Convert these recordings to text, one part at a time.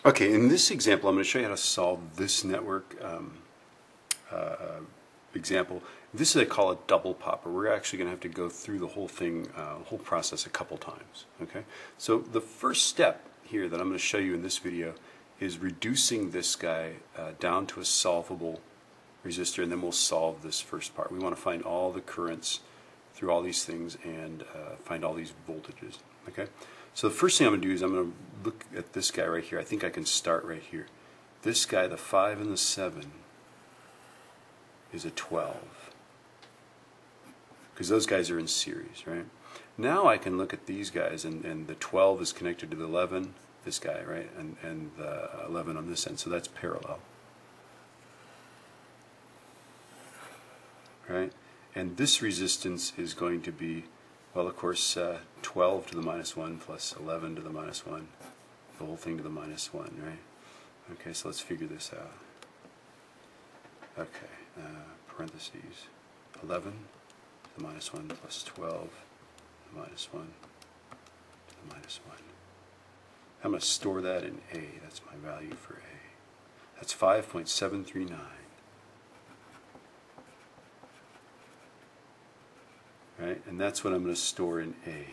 Okay, in this example, I'm going to show you how to solve this network example. This is I call a double popper. We're actually going to have to go through the whole thing, whole process a couple times. Okay, so the first step here that I'm going to show you in this video is reducing this guy down to a solvable resistor, and then we'll solve this first part. We want to find all the currents through all these things and find all these voltages. Okay, so the first thing I'm going to do is I'm going to look at this guy right here. I think I can start right here. This guy, the 5 and the 7, is a 12, because those guys are in series, right? Now I can look at these guys, and the 12 is connected to the 11, this guy, right, and the 11 on this end, so that's parallel, right? And this resistance is going to be, well, of course, 12 to the minus 1 plus 11 to the minus 1, the whole thing to the minus 1, right? Okay, so let's figure this out. Okay, parentheses, 11 to the minus 1 plus 12 to the minus 1 to the minus 1. I'm going to store that in A. That's my value for A. That's 5.739. Right? And that's what I'm going to store in A.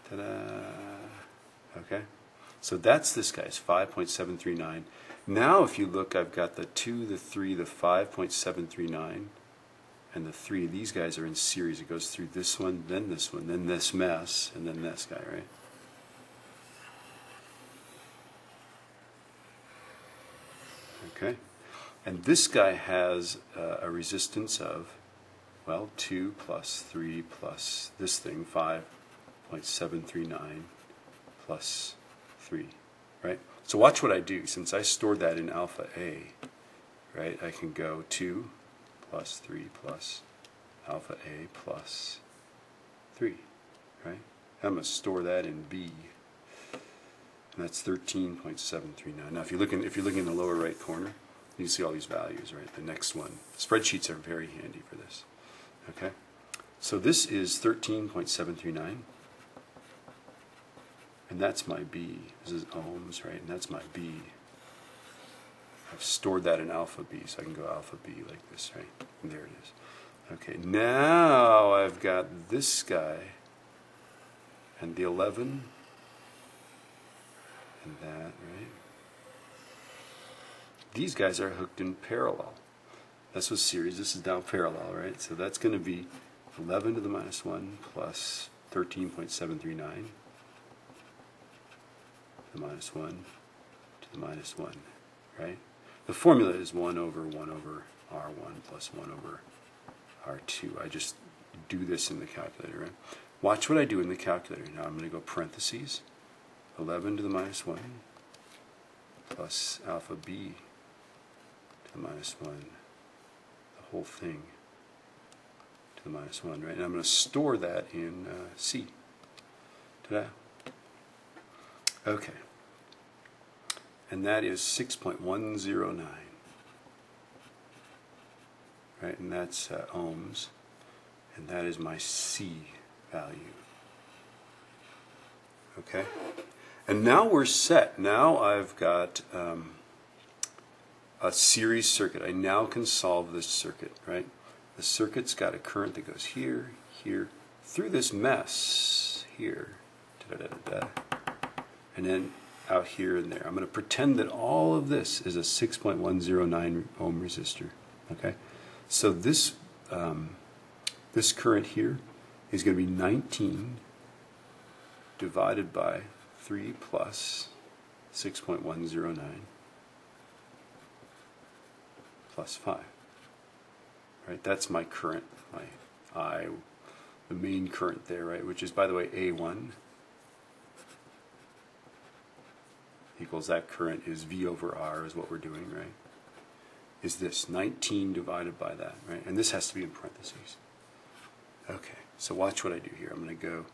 Ta-da! Okay? So that's this guy's 5.739. Now if you look, I've got the 2, the 3, the 5.739, and the 3. These guys are in series. It goes through this one, then this mess, and then this guy, right? Okay? And this guy has a resistance of, well, 2 plus 3 plus this thing, 5.739 plus 3, right? So watch what I do. Since I stored that in alpha A, right, I can go 2 plus 3 plus alpha A plus 3, right? I'm going to store that in B, and that's 13.739. Now if you're looking in the lower right corner, you see all these values, right? The next one. Spreadsheets are very handy for this. Okay? So this is 13.739. And that's my B. This is ohms, right? And that's my B. I've stored that in alpha B, so I can go alpha B like this, right? And there it is. Okay, now I've got this guy and the 11 and that, right? These guys are hooked in parallel. That's what's series. This is now parallel, right? So that's going to be 11 to the minus 1 plus 13.739 to the minus 1 to the minus 1, right? The formula is 1 over R1 plus 1 over R2. I just do this in the calculator, right? Watch what I do in the calculator. Now I'm going to go parentheses, 11 to the minus 1 plus alpha B to the minus 1, the whole thing to the minus 1, right? And I'm going to store that in C. Ta-da. Okay. And that is 6.109. Right? And that's ohms. And that is my C value. Okay? And now we're set. Now I've got a series circuit. I now can solve this circuit, right? The circuit's got a current that goes here, here, through this mess here, da-da-da-da-da, and then out here and there. I'm going to pretend that all of this is a 6.109 ohm resistor. Okay, so this this current here is going to be 19 divided by 3 plus 6.109 plus 5. Right, that's my current, my I, the main current there, right? Which is, by the way, A1 equals that current is V over R is what we're doing, right? Is this 19 divided by that, right? And this has to be in parentheses. Okay, so watch what I do here. I'm going to go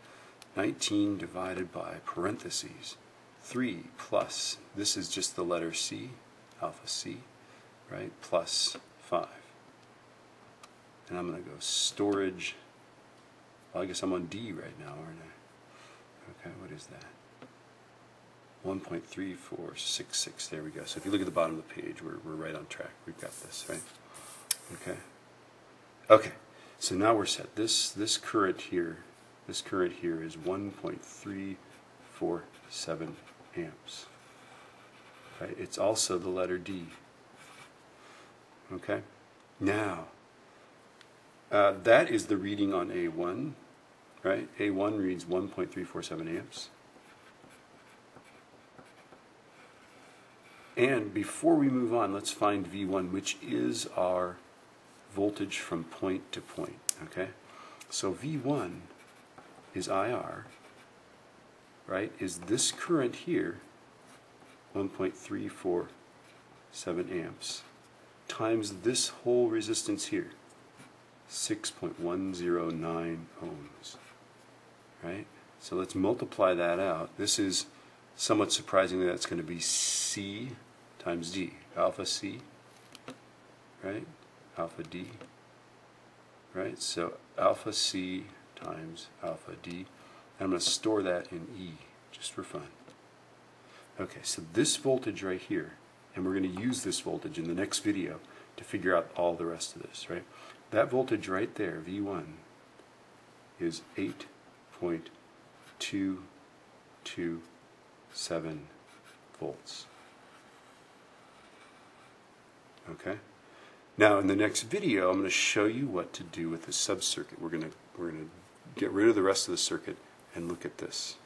19 divided by parentheses 3 plus, this is just the letter C, alpha C, right? Plus 5. And I'm going to go storage. Well, I guess I'm on D right now, aren't I? Okay, what is that? 1.3466. There we go. So if you look at the bottom of the page, we're right on track. We've got this, right? Okay. Okay. So now we're set. This current here is 1.347 amps. Right? It's also the letter D. Okay. Now, that is the reading on A1, right? A1 reads 1.347 amps. And before we move on, let's find V1, which is our voltage from point to point, okay? So V1 is IR, right? Is this current here, 1.347 amps, times this whole resistance here, 6.109 ohms, right? So let's multiply that out. This is somewhat surprisingly, that's going to be C times D, alpha C, right? Alpha D, right? So alpha C times alpha D. And I'm going to store that in E, just for fun. Okay, so this voltage right here, and we're going to use this voltage in the next video to figure out all the rest of this, right? That voltage right there, V1, is 8.227 volts. Okay? Now in the next video, I'm going to show you what to do with the sub-circuit. We're going to get rid of the rest of the circuit and look at this.